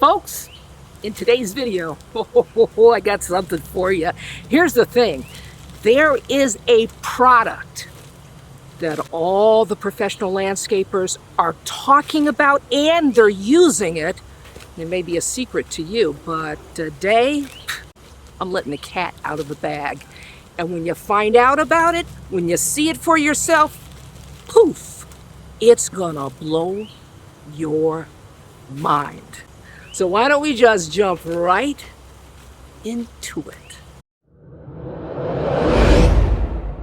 folks, in today's video, I got something for you. Here's the thing. There is a product that all the professional landscapers are talking about and they're using it. It may be a secret to you, but today I'm letting the cat out of the bag. And when you find out about it, when you see it for yourself, poof, it's gonna blow your mind. So why don't we just jump right into it.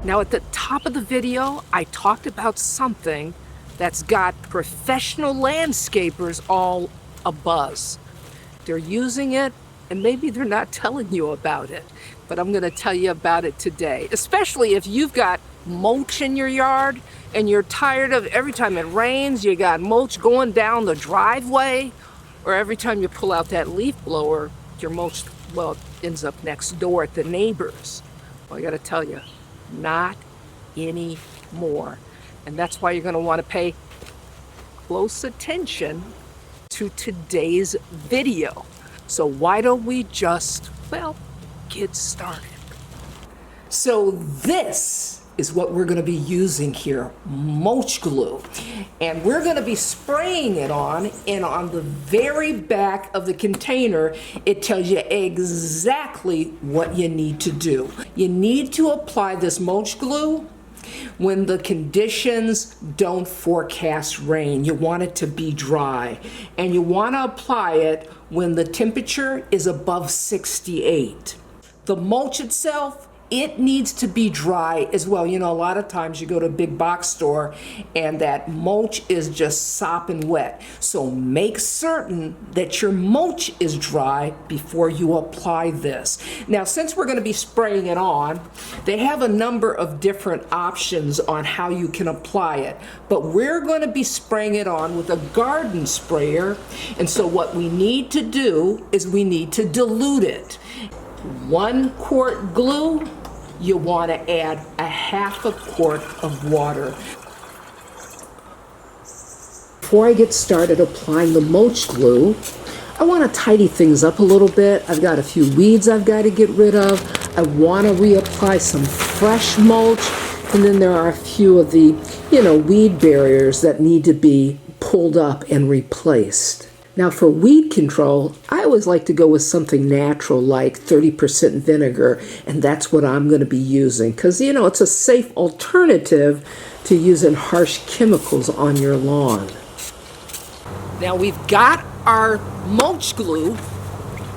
Now at the top of the video, I talked about something that's got professional landscapers all abuzz. They're using it and maybe they're not telling you about it, but I'm gonna tell you about it today, especially if you've got mulch in your yard and you're tired of every time it rains, you got mulch going down the driveway, or every time you pull out that leaf blower, your mulch, well, ends up next door at the neighbors. Well, I gotta tell you, not anymore. And that's why you're gonna wanna pay close attention to today's video. So why don't we just, well, get started. So this is what we're gonna be using here, Mulch Glue. And we're gonna be spraying it on, and on the very back of the container, it tells you exactly what you need to do. You need to apply this Mulch Glue when the conditions don't forecast rain. You want it to be dry. And you wanna apply it when the temperature is above 68. The mulch itself, it needs to be dry as well. You know, a lot of times you go to a big box store and that mulch is just sopping wet. So make certain that your mulch is dry before you apply this. Now, since we're gonna be spraying it on, they have a number of different options on how you can apply it. But we're gonna be spraying it on with a garden sprayer. And so what we need to do is we need to dilute it. 1 quart glue, you want to add a half a quart of water. Before I get started applying the mulch glue, I want to tidy things up a little bit. I've got a few weeds I've got to get rid of. I want to reapply some fresh mulch. And then there are a few of the, weed barriers that need to be pulled up and replaced. Now for weed control, I always like to go with something natural like 30% vinegar, and that's what I'm going to be using because, it's a safe alternative to using harsh chemicals on your lawn. Now we've got our mulch glue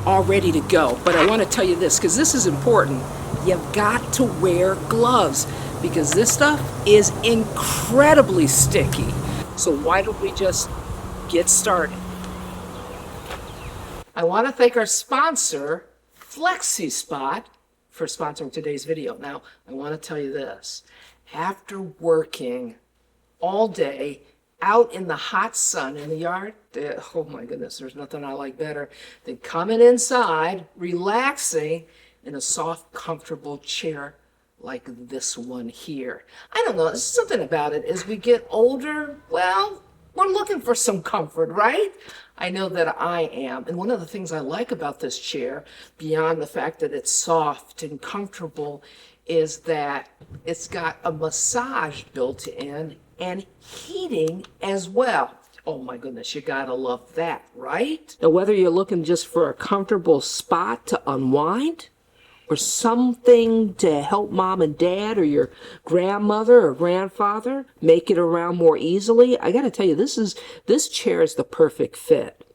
all ready to go, but I want to tell you this because this is important. You've got to wear gloves because this stuff is incredibly sticky. So why don't we just get started? I want to thank our sponsor, FlexiSpot, for sponsoring today's video. Now, I want to tell you this. After working all day out in the hot sun in the yard, oh my goodness, there's nothing I like better than coming inside, relaxing in a soft, comfortable chair like this one here. I don't know, there's something about it. As we get older, well, we're looking for some comfort, right? I know that I am. And one of the things I like about this chair, beyond the fact that it's soft and comfortable, is that it's got a massage built in and heating as well. Oh my goodness, you gotta love that, right? Now, whether you're looking just for a comfortable spot to unwind, or something to help mom and dad or your grandmother or grandfather make it around more easily, I gotta tell you, this chair is the perfect fit.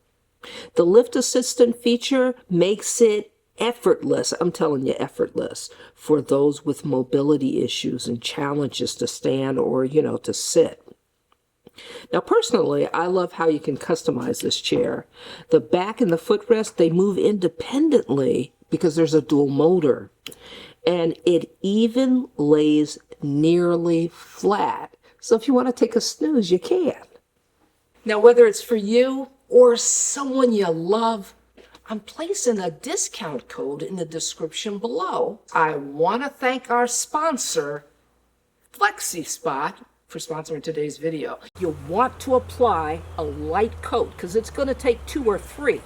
The lift assistant feature makes it effortless, I'm telling you, effortless, for those with mobility issues and challenges to stand or, to sit. Now, personally, I love how you can customize this chair. The back and the footrest, they move independently because there's a dual motor, and it even lays nearly flat. So if you want to take a snooze, you can. Now, whether it's for you or someone you love, I'm placing a discount code in the description below. I want to thank our sponsor, FlexiSpot, for sponsoring today's video. You'll want to apply a light coat because it's going to take 2 or 3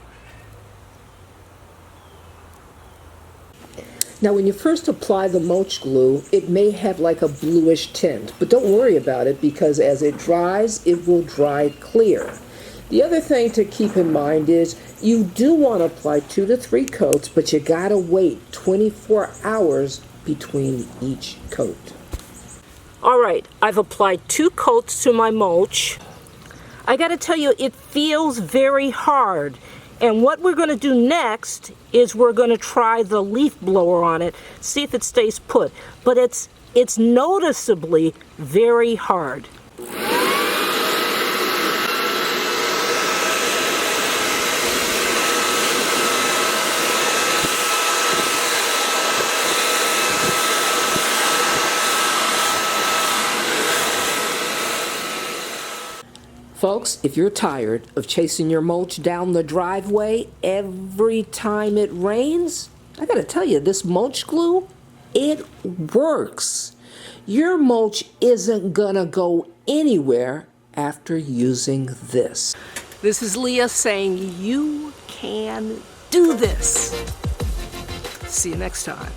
Now when you first apply the mulch glue, it may have like a bluish tint, but don't worry about it because as it dries, it will dry clear. The other thing to keep in mind is you do want to apply 2 to 3 coats, but you gotta wait 24 hours between each coat. All right, I've applied 2 coats to my mulch. I gotta tell you, it feels very hard. And what we're gonna do next is we're gonna try the leaf blower on it, see if it stays put. But it's noticeably very hard. Folks, if you're tired of chasing your mulch down the driveway every time it rains, I gotta tell you, this mulch glue, it works. Your mulch isn't gonna go anywhere after using this. This is Leah saying you can do this. See you next time.